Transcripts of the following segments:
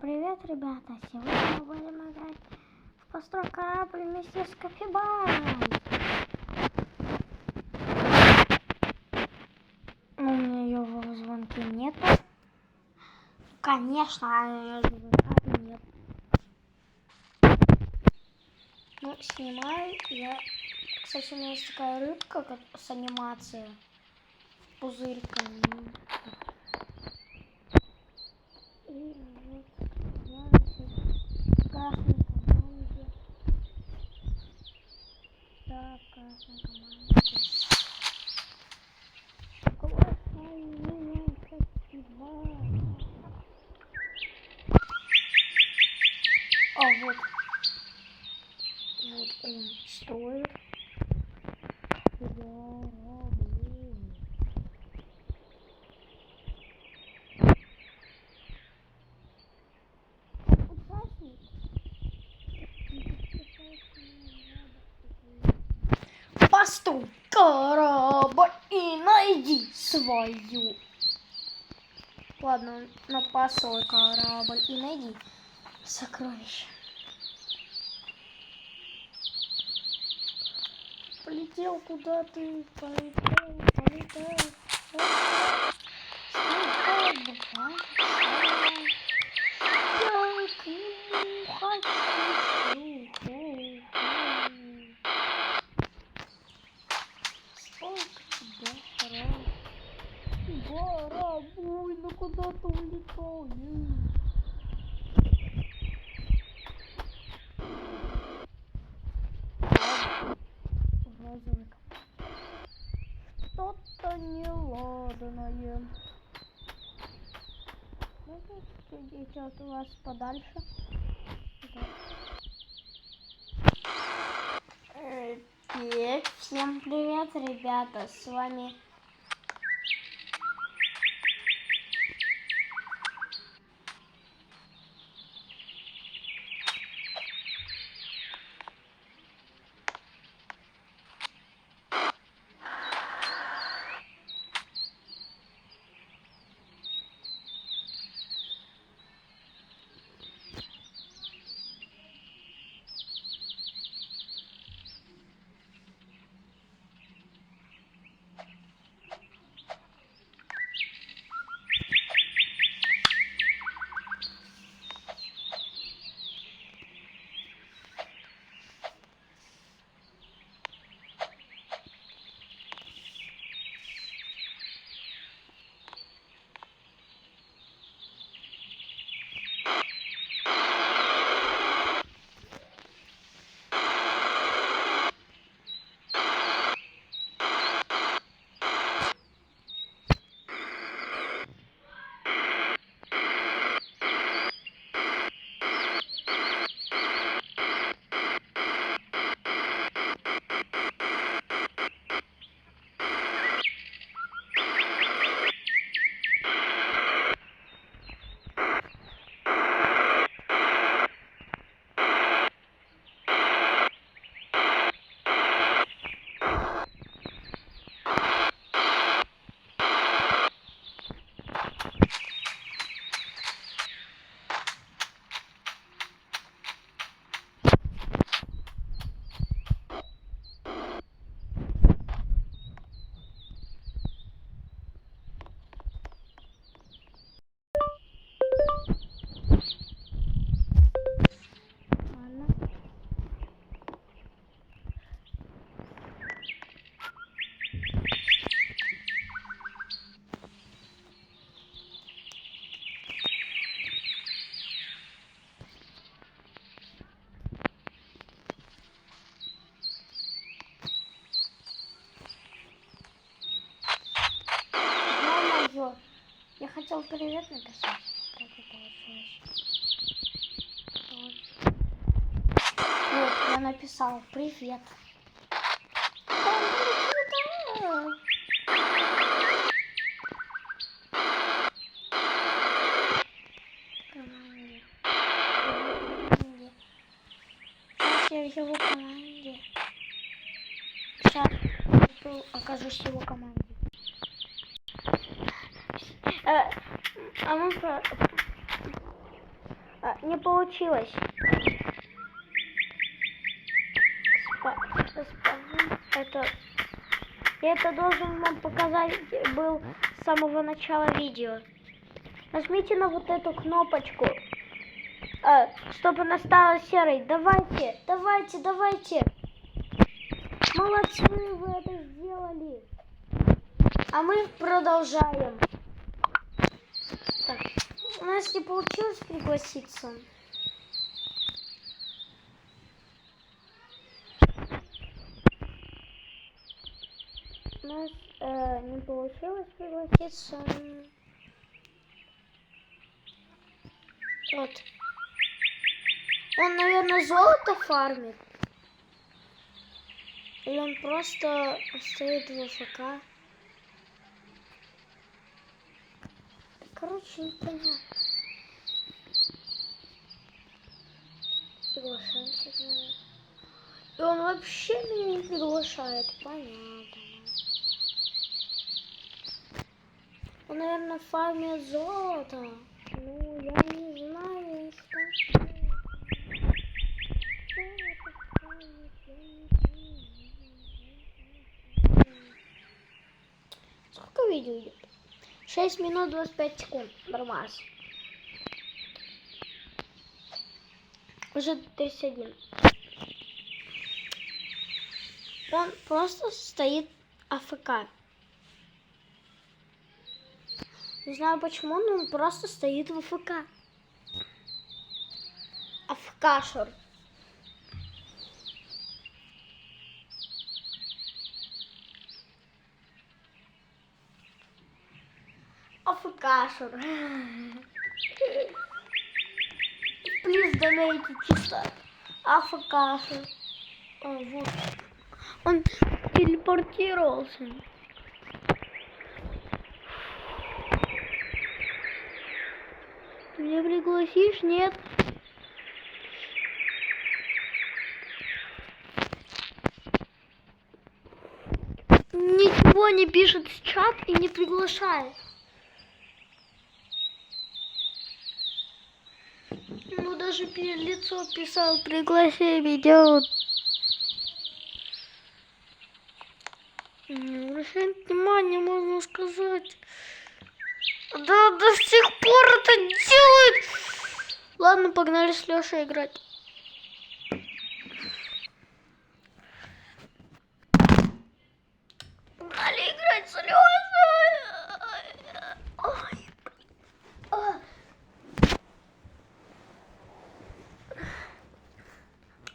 привет, ребята! Сегодня мы будем играть в «Построй корабль» вместе с Капибарой. У меня его в звонке нету. Конечно, звонка нет. Ну, снимаю я. Кстати, у меня есть такая рыбка, как с анимацией. Пузырька. И вот я в красной команде. Да, в красной команде. Классная меня Капибара. А вот он строит корабль. Участник. Построй корабль и найди свою. Ладно, на построй корабль и найди сокровища. Полетел куда ты? Полетел. Барабуй, ну куда ты улетаешь? Что-то неладное. Можно сидеть от вас подальше? Всем привет, ребята, с вами я хотел привет написать. Так и получилось. Вот, я написал привет. Сейчас я в его команде. Сейчас окажусь в его команде. не получилось. Я это должен вам показать был с самого начала видео. Нажмите на вот эту кнопочку, чтобы она стала серой. Давайте, давайте, давайте. Молодцы, вы это сделали. А мы продолжаем. Так, у нас не получилось пригласиться. У нас не получилось пригласиться. Вот. Он, наверное, золото фармит. Или он просто стоит в АФК. Короче, непонятно. Приглашаемся к нему. И он вообще меня не приглашает. Понятно. Он, наверное, фармит золото. Ну, я не знаю, что. Сколько видео идет? 6 минут 25 секунд. Нормально. Уже 31. Он просто стоит АФК. Не знаю почему, но он просто стоит в АФК. АФКшер. АФКшер. Плиз донейте чисто. АФКшер. Вот. Он телепортировался. Ты меня пригласишь? Нет. Ничего не пишет в чат и не приглашает. Ну даже лицо писал, пригласи видео. Не обращает внимания, можно сказать. Да, до сих пор это делает. Ладно, погнали с Лешей играть. Погнали играть с Лешей.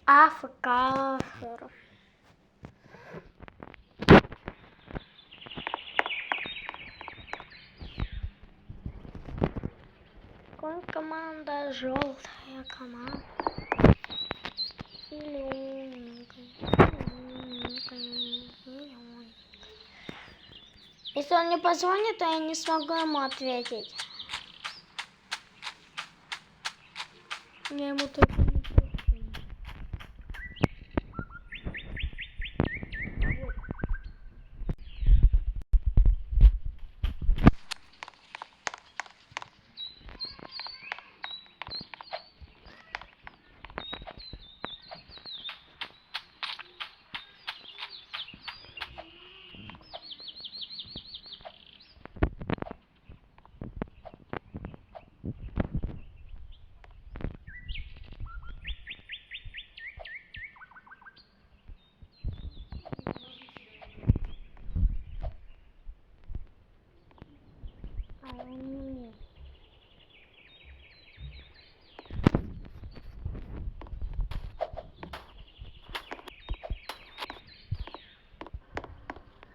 АФКшер. Команда желтая команда. Если он не позвонит, то я не смогу ему ответить. Я ему только не позвоню.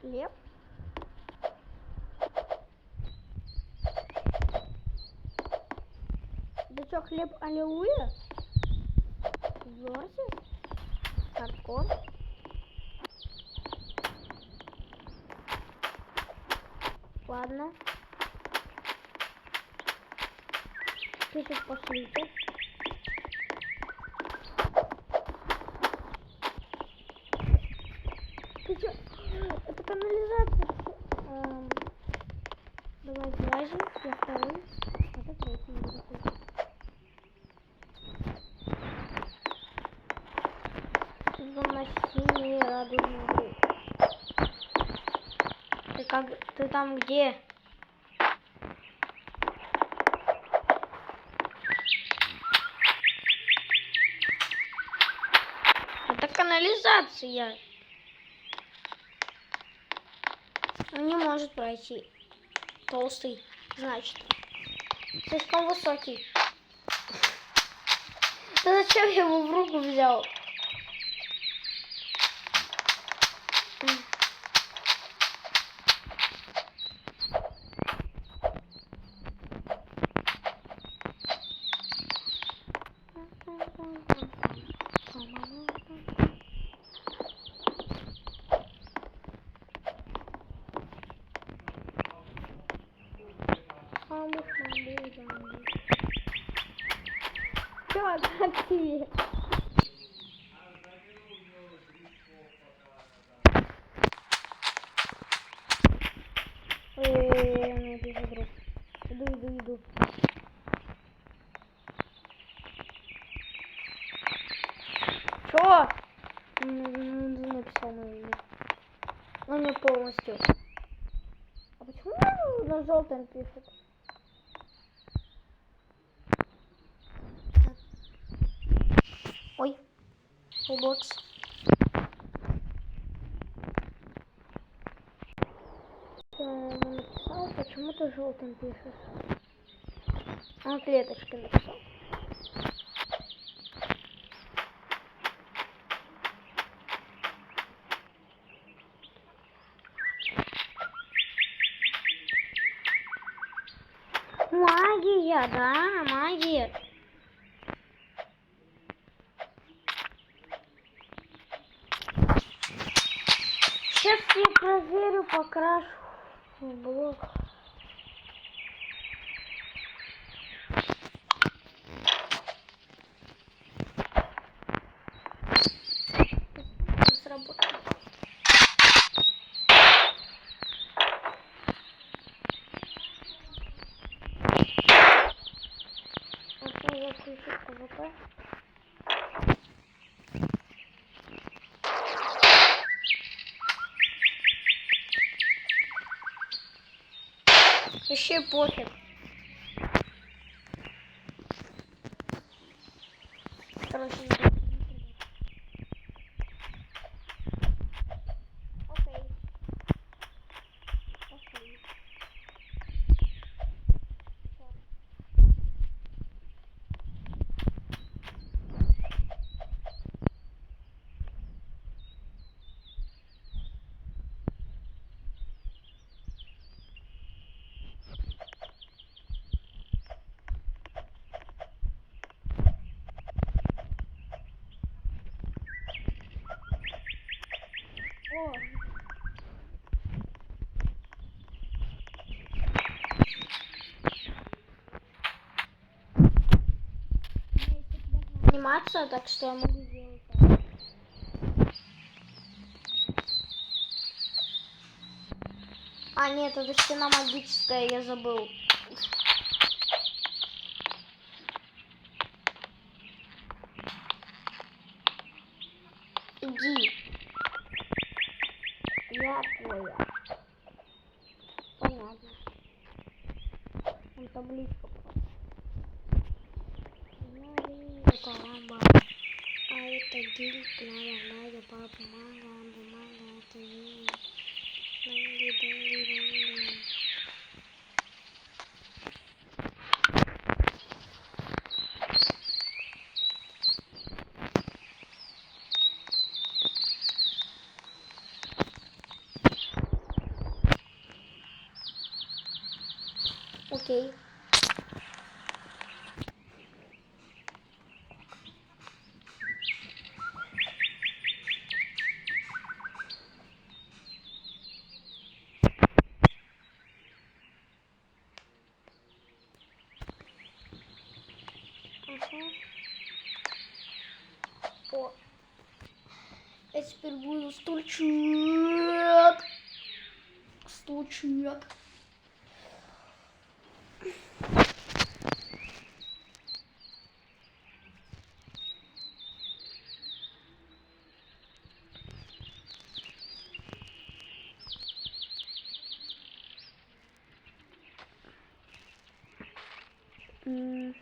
Хлеб. Да что, хлеб аллилуйя? Версис? Хардкор? Ладно. Пишет, пошлите. Ты чё? Это канализация. Давай влазим. Я второй. Это третий. радужный друг. Ты там где? Это канализация. Он не может пройти. Толстый, значит. Слишком высокий. Да зачем я его в руку взял? Как тебе? Я вижу друг. Иду. Чё? Написал мое имя. Ну не полностью. А почему на желтом пишет? Ой, Roblox. Написал, почему ты желтым пишешь? Он клеточкой написал. Магия, да, магия. Сейчас я проверю, покрашу в блок. Сработало. Можно включить ПВП. Вообще пофиг. Короче, окей. О. Анимация, так что я могу сделать так. А, нет, это стена магическая, я забыл. Иди. Я твоя. Понятно. Он табличку. А это гель, надо, папа, мага, бумага, это гель. Окей. О, я теперь буду стульчик. Стульчик. Давайте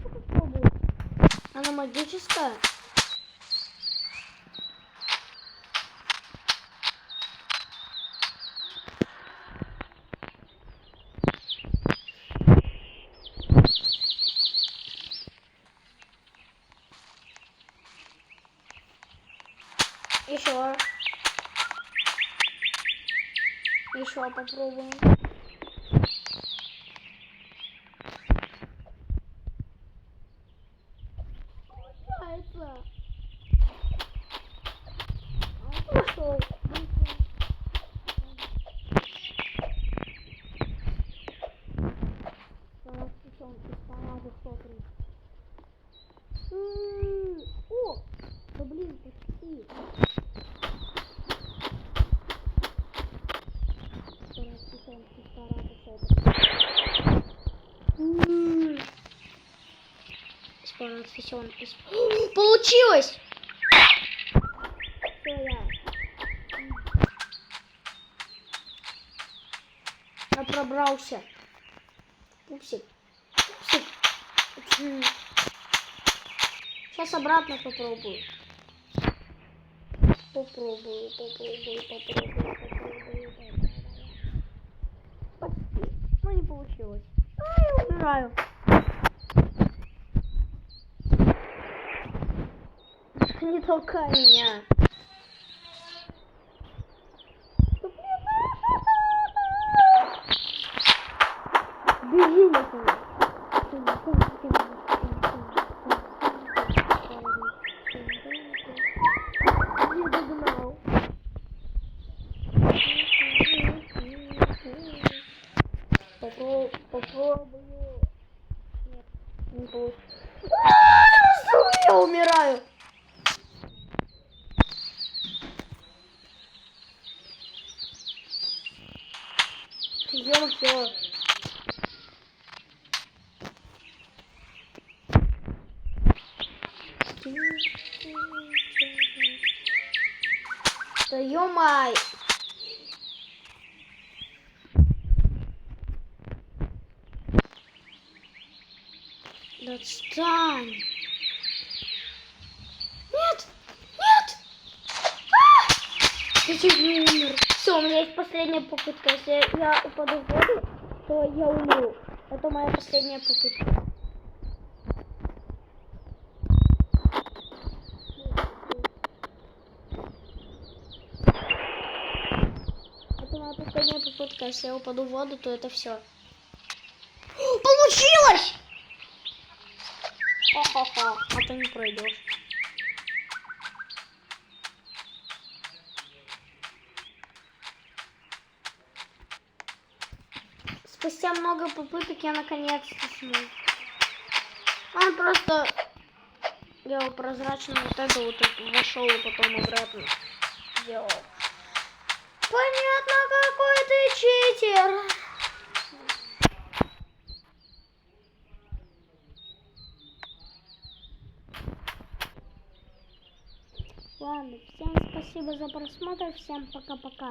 попробуем. Она магическая. Еще. Еще попробуем. Получается. Пошел. О, да блин, почти. Получилось! Всё, я пробрался. Пупсик. Пупсик. Сейчас обратно попробую. Попробую. Почти. Но не получилось. Я умираю. Не толкай меня. Беги на меня. Не догнал. Попробую. Нет, не получилось. Я умираю. Ё-моё. Да ё-май. Да отстань. Нет! Нет! Я чуть не умер. Все, у меня есть последняя попытка. Если я упаду в воду, то я умру. Это моя последняя попытка. Это моя последняя попытка. Если я упаду в воду, то это все. Получилось! Ха-ха-ха. А ты не пройдешь. Спустя много попыток я наконец-то смог. Он просто делал прозрачно вот это вот вошел и потом обратно сделал. Понятно, какой ты читер. Ладно, всем спасибо за просмотр, всем пока-пока.